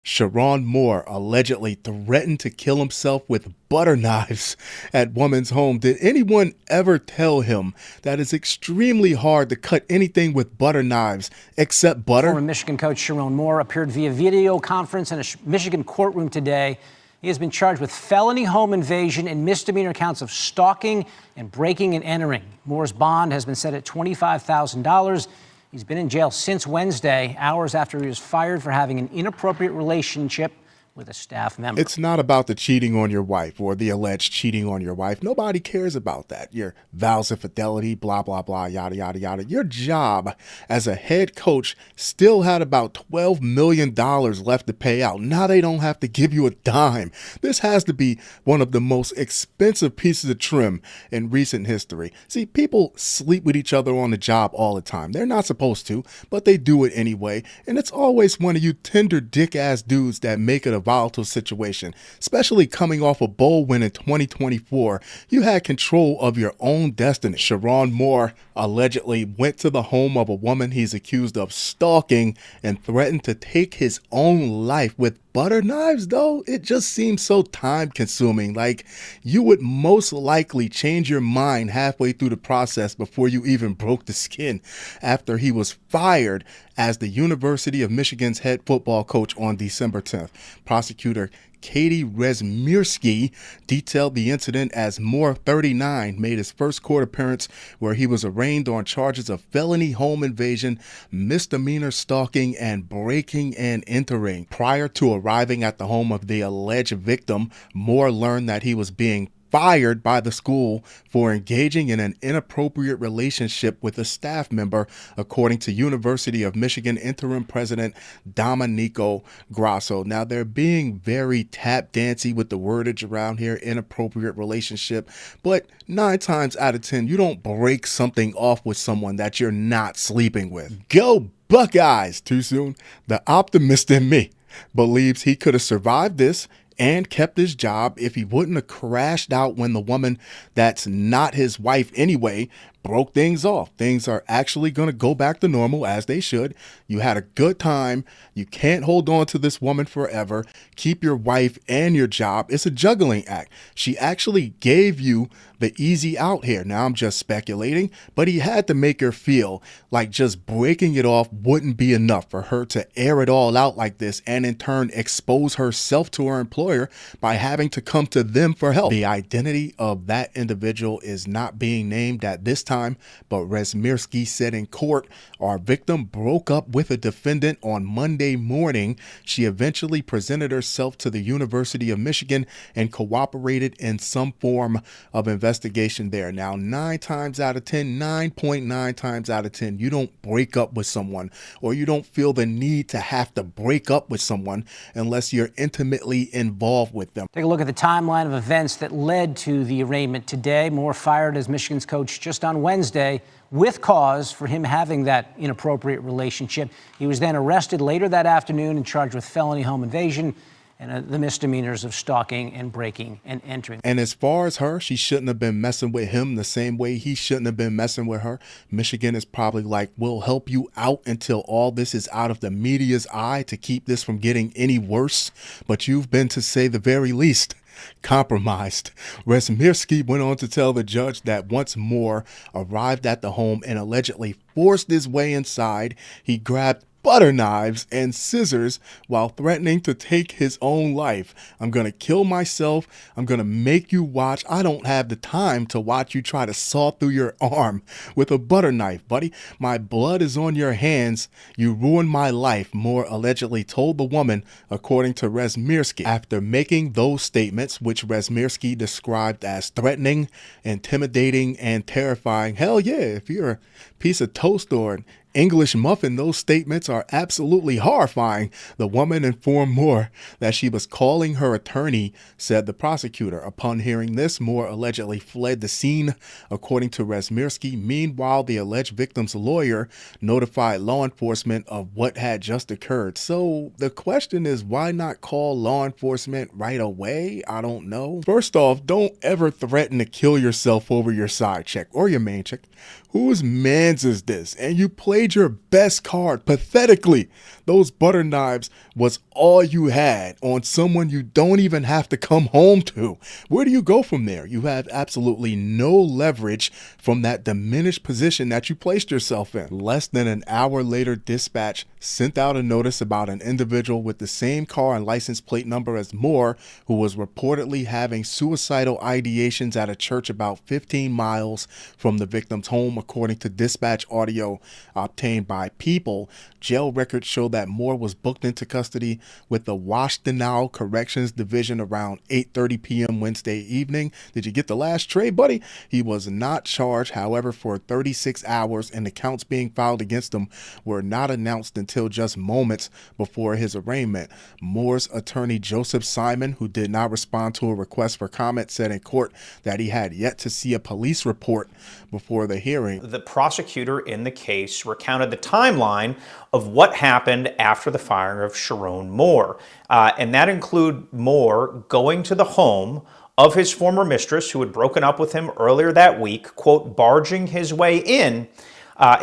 Sherrone Moore allegedly threatened to kill himself with butter knives at woman's home. Did anyone ever tell him that it's extremely hard to cut anything with butter knives except butter? Former Michigan coach Sherrone Moore appeared via video conference in a Michigan courtroom today. He has been charged with felony home invasion and misdemeanor counts of stalking and breaking and entering. Moore's bond has been set at $25,000. He's been in jail since Wednesday, hours after he was fired for having an inappropriate relationship with a staff member. It's not about the cheating on your wife or the alleged cheating on your wife. Nobody cares about that. Your vows of fidelity, blah, blah, blah, yada, yada, yada. Your job as a head coach still had about $12 million left to pay out. Now they don't have to give you a dime. This has to be one of the most expensive pieces of trim in recent history. See, people sleep with each other on the job all the time. They're not supposed to, but they do it anyway. And it's always one of you tender dick ass dudes that make it a volatile situation, especially coming off a bowl win in 2024. You had control of your own destiny. Sherrone Moore allegedly went to the home of a woman he's accused of stalking and threatened to take his own life with butter knives, though. It just seems so time consuming. Like, you would most likely change your mind halfway through the process before you even broke the skin after he was fired as the University of Michigan's head football coach on December 10th. Prosecutor Katie Resmirski detailed the incident as Moore, 39, made his first court appearance where he was arraigned on charges of felony home invasion, misdemeanor stalking, and breaking and entering. Prior to arriving at the home of the alleged victim, Moore learned that he was being fired by the school for engaging in an inappropriate relationship with a staff member, according to University of Michigan interim president Domenico Grasso. Now, they're being very tap dancey with the wordage around here, inappropriate relationship, but 9 times out of 10, you don't break something off with someone that you're not sleeping with. Go Buckeyes! Too soon? The optimist in me believes he could have survived this and kept his job if he wouldn't have crashed out when the woman that's not his wife anyway broke things off. Things are actually going to go back to normal, as they should. You had a good time. You can't hold on to this woman forever. Keep your wife and your job. It's a juggling act. She actually gave you the easy out here. Now I'm just speculating, but he had to make her feel like just breaking it off wouldn't be enough for her to air it all out like this and in turn expose herself to her employer by having to come to them for help. The identity of that individual is not being named at this time, but Resmirski said in court, our victim broke up with a defendant on Monday morning. She eventually presented herself to the University of Michigan and cooperated in some form of investigation there. Now, 9 times out of 10, 9.9 times out of 10, you don't break up with someone, or you don't feel the need to have to break up with someone unless you're intimately involved with them. Take a look at the timeline of events that led to the arraignment today. Moore fired as Michigan's coach just on Wednesday with cause for him having that inappropriate relationship. He was then arrested later that afternoon and charged with felony home invasion and the misdemeanors of stalking and breaking and entering. And as far as her, she shouldn't have been messing with him the same way he shouldn't have been messing with her. Michigan is probably like, we'll help you out until all this is out of the media's eye to keep this from getting any worse. But you've been, to say the very least, compromised. Resmirski went on to tell the judge that once Moore arrived at the home and allegedly forced his way inside, he grabbed butter knives and scissors while threatening to take his own life. I'm going to kill myself. I'm going to make you watch. I don't have the time to watch you try to saw through your arm with a butter knife, buddy. My blood is on your hands. You ruined my life, Moore allegedly told the woman, according to Resmirski. After making those statements, which Resmirski described as threatening, intimidating, and terrifying. Hell yeah, if you're a piece of toast or an English muffin, those statements are absolutely horrifying. The woman informed Moore that she was calling her attorney, said the prosecutor. Upon hearing this, Moore allegedly fled the scene, according to Resmirski. Meanwhile, the alleged victim's lawyer notified law enforcement of what had just occurred. So the question is, why not call law enforcement right away? I don't know. First off, don't ever threaten to kill yourself over your side chick or your main chick. Whose mans is this? And you played played your best card pathetically. Those butter knives was all you had on someone you don't even have to come home to. Where do you go from there? You have absolutely no leverage from that diminished position that you placed yourself in. Less than an hour later, dispatch sent out a notice about an individual with the same car and license plate number as Moore, who was reportedly having suicidal ideations at a church about 15 miles from the victim's home, according to dispatch audio obtained by People. Jail records show that Moore was booked into custody with the Washtenaw Corrections Division around 8:30 p.m. Wednesday evening. Did you get the last trade, buddy? He was not charged, however, for 36 hours, and the counts being filed against him were not announced until just moments before his arraignment. Moore's attorney, Joseph Simon, who did not respond to a request for comment, said in court that he had yet to see a police report before the hearing. The prosecutor in the case recounted the timeline of what happened after the firing of Sherrone Moore. And that included Moore going to the home of his former mistress, who had broken up with him earlier that week, quote, barging his way in.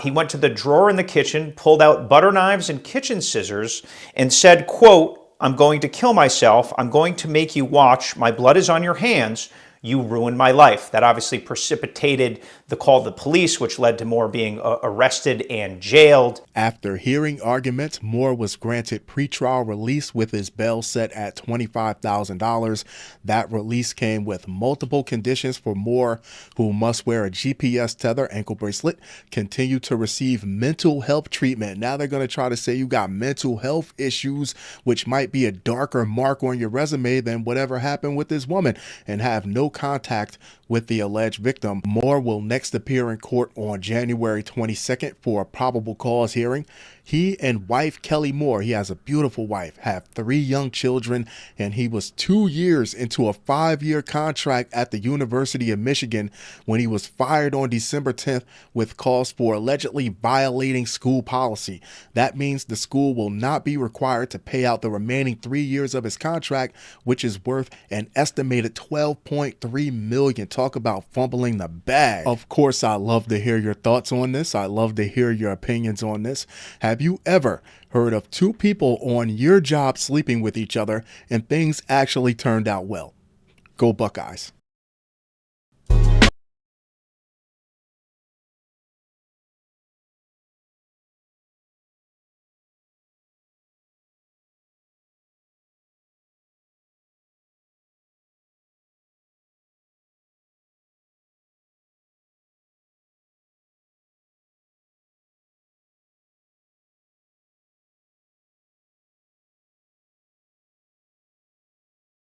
He went to the drawer in the kitchen, pulled out butter knives and kitchen scissors, and said, quote, "I'm going to kill myself. I'm going to make you watch. My blood is on your hands. You ruined my life." That obviously precipitated the call to the police, which led to Moore being arrested and jailed. After hearing arguments, Moore was granted pretrial release with his bail set at $25,000. That release came with multiple conditions for Moore, who must wear a GPS tether ankle bracelet, continue to receive mental health treatment. Now they're going to try to say you got mental health issues, which might be a darker mark on your resume than whatever happened with this woman, and have no contact with the alleged victim. Moore will next appear in court on January 22nd for a probable cause hearing. He and wife Kelly Moore, he has a beautiful wife, have 3 young children, and he was 2 years into a 5-year contract at the University of Michigan when he was fired on December 10th with calls for allegedly violating school policy. That means the school will not be required to pay out the remaining 3 years of his contract, which is worth an estimated $12.3 million. Talk about fumbling the bag. Of course, I love to hear your thoughts on this. I love to hear your opinions on this. Have you ever heard of 2 people on your job sleeping with each other and things actually turned out well? Go Buckeyes.